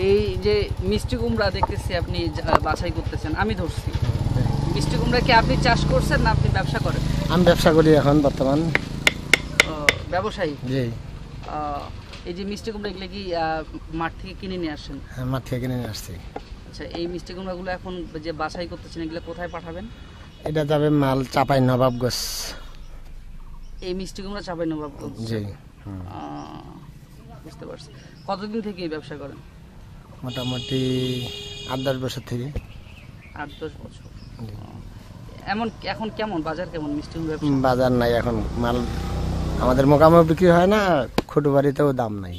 এই যে মিষ্টি কুমড়া দেখতেছি আপনি বাছাই করতেছেন, আমি ধরছি মিষ্টি কুমড়া কি আপনি চাষ করছেন না আপনি ব্যবসা করেন? আমি ব্যবসা করি এখন বর্তমান। ব্যবসায়ী? জি। এই যে মিষ্টি কুমড়া এগুলো কি মাঠ থেকে কিনে নিয়ে আসেন? হ্যাঁ, মাঠ থেকে কিনে নিয়ে আসছি। আচ্ছা, এই মিষ্টি কুমড়াগুলো এখন যে বাছাই করতেছেন এগুলো কোথায় পাঠাবেন? এটা যাবে মাল চাপাই নবাবগঞ্জ। এই মিষ্টি কুমড়া চাপাই নবাবগঞ্জ? জি। বুঝতে পারছি। কতদিন থেকে এই ব্যবসা করেন? মোটামুটি 8-10 বছর থেকে। 8-10 বছর। এখন কেমন বাজার, কেমন মিষ্টি কুমড়া? বাজার নাই এখন, মাল আমাদের মোকামে বিক্রি হয় না, খুঁটু বাড়িতেও দাম নাই।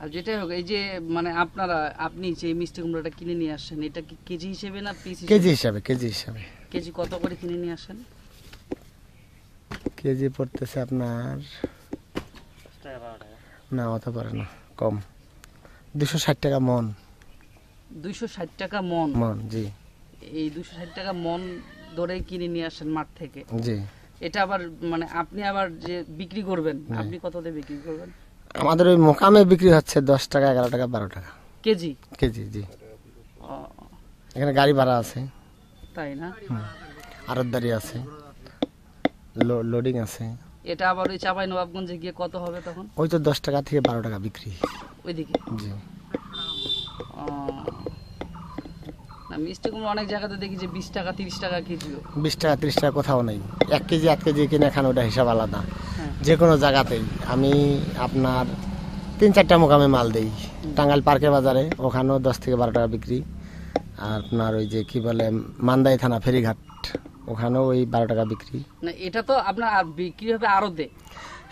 আর যেটাই হোক, এই যে মানে আপনি যে মিষ্টি কুমড়াটা কিনে নিয়ে আসেন, এটা কি কেজি হিসেবে না পিস হিসেবে? কেজি হিসাবে। কেজি হিসাবে। কেজি কত করে কিনে নিয়ে আসেন? কেজি পড়তেছে আপনার না অত পারে না, কম 260 টাকা মন। 260 টাকা মন? মন, জি। এই 260 টাকা মন ধরে কিনে নিয়ে আসেন মাঠ থেকে? জি। এটা আবার মানে আপনি আবার যে বিক্রি করবেন, আপনি কত দিয়ে বিক্রি করবেন? আমাদের ওই মোকামে বিক্রি হচ্ছে 10 টাকা, 11 টাকা, 12 টাকা কেজি? কেজি, জি। এখানে গাড়ি ভাড়া আছে। তাই না? আড়তদারি আছে, লোডিং আছে। এটা আবার ওই চাপাই নবাবগঞ্জে গিয়ে কত হবে তখন? ওই তো 10 টাকা থেকে 12 টাকা বিক্রি ওইদিকে। জি। না, মিষ্টি কুমড়া অনেক জায়গাতে দেখি যে 20 টাকা 30 টাকা কেজিও। 20 টাকা 30 টাকা কোথাও নেই। 1 কেজি 1 কেজি কিনে খান, ওটা হিসাব আলাদা। হ্যাঁ। যে কোনো জায়গাতেই আমি আপনার 3-4টা মোকামে মাল দেই। টাঙ্গাইল পার্কে বাজারে, ওখানেও 10 থেকে 12 টাকা বিক্রি। আর আপনার ওই যে কি বলে মান্দাই থানা ফেরিঘাট, ওখানেও ওই 12 টাকা বিক্রি। না, এটা তো আপনার বিক্রি হবে আড়তে।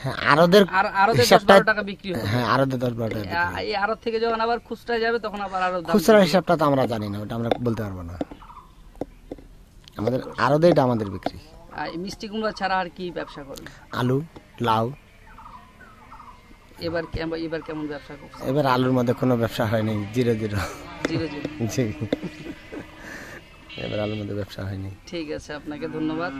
হ্যাঁ, আড়তের আড়তে 10-12 টাকা বিক্রি হবে। হ্যাঁ, আড়তে 10-12 টাকা বিক্রি। এই আড়ত থেকে যখন আবার খুচরায় যাবে তখন আবার আরো দাম। খুচরা হিসাবটা তো আমরা জানি না, ওটা আমরা বলতে পারবো না। আমাদের আড়তেইটা আমাদের বিক্রি। আর এই মিষ্টি কুমড়া ছাড়া আর কি ব্যবসা করেন? আলু, লাউ। এবার কেমন ব্যবসা করছেন? এবার আলুর মধ্যে কোনো ব্যবসা হয়নি, 0-0। জি। এবার আলুর মধ্যে ব্যবসা হয়নি। ঠিক আছে, আপনাকে ধন্যবাদ।